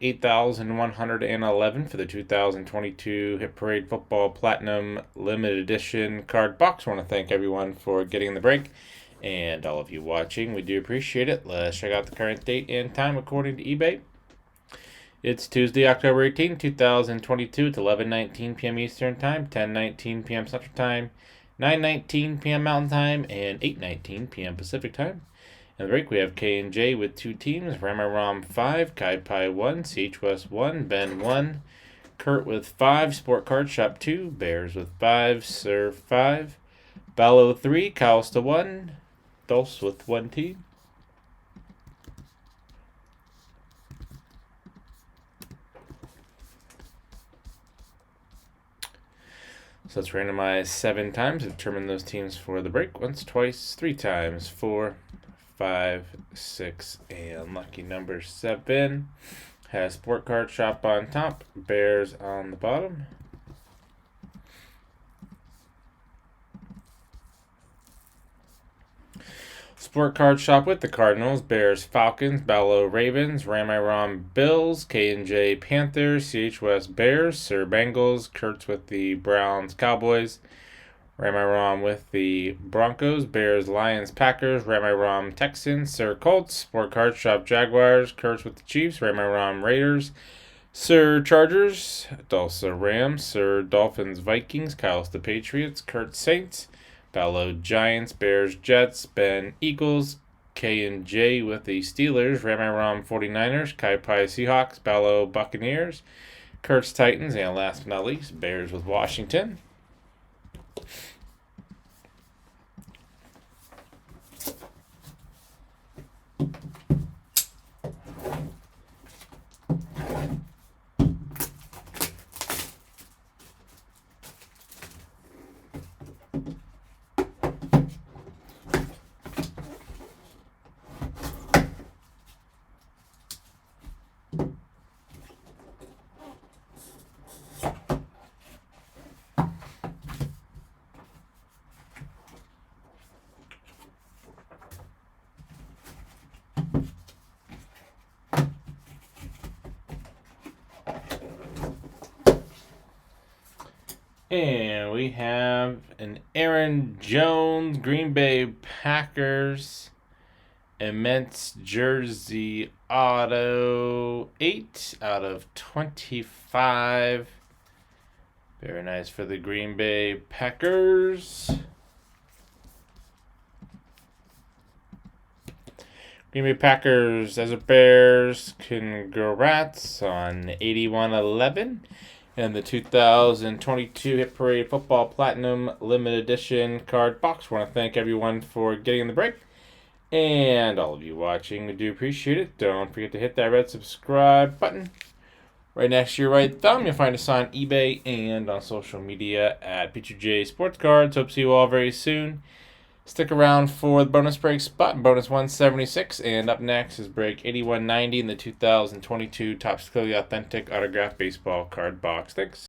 8,111 for the 2022 Hit Parade Football Platinum Limited Edition card box. I want to thank everyone for getting in the break and all of you watching. We do appreciate it. Let's check out the current date and time according to eBay. It's Tuesday, October 18, 2022. It's 11:19 p.m. Eastern Time, 10:19 p.m. Central Time, 9:19 p.m. Mountain Time, and 8:19 p.m. Pacific Time. In the break, we have K&J with 2 teams, Ramaram 5, Kai Pai 1, CH West 1, Ben 1, Kurt with 5, Sport Card Shop 2, Bears with 5, Sir 5, Ballo 3, Calsta 1, Dulce with 1 team. So let's randomize 7 times and determine those teams for the break. Once, twice, 3 times, 4, 5, 6, and lucky number 7 has Sport Card Shop on top, Bears on the bottom. Sport Card Shop with the Cardinals, Bears, Falcons, Ballo, Ravens, Ramiram, Bills, K&J, Panthers, CH West, Bears, Sir, Bengals, Kurtz with the Browns, Cowboys, Ramiram with the Broncos, Bears, Lions, Packers, Ramiram, Texans, Sir, Colts, Sport Card Shop, Jaguars, Kurtz with the Chiefs, Ramiram, Raiders, Sir, Chargers, Dulce, Rams, Sir, Dolphins, Vikings, Kyle's the Patriots, Kurt, Saints, Ballo, Giants, Bears, Jets, Ben, Eagles, K&J with the Steelers, Ramiram, 49ers, Kai Pai, Seahawks, Ballo, Buccaneers, Kurt's, Titans, and last but not least, Bears with Washington. And we have an Aaron Jones, Green Bay Packers, immense jersey auto, 8 out of 25. Very nice for the Green Bay Packers. Green Bay Packers as a Bears, congrats on 8111. And the 2022 Hit Parade Football Platinum Limited Edition card box. I want to thank everyone for getting in the break. And all of you watching, we do appreciate it. Don't forget to hit that red subscribe button. Right next to your right thumb, you'll find us on eBay and on social media at P2J Sports Cards. Hope to see you all very soon. Stick around for the bonus break spot, bonus 176, and up next is break 8190 in the 2022 Topps Clearly Authentic Autograph Baseball card box. Thanks.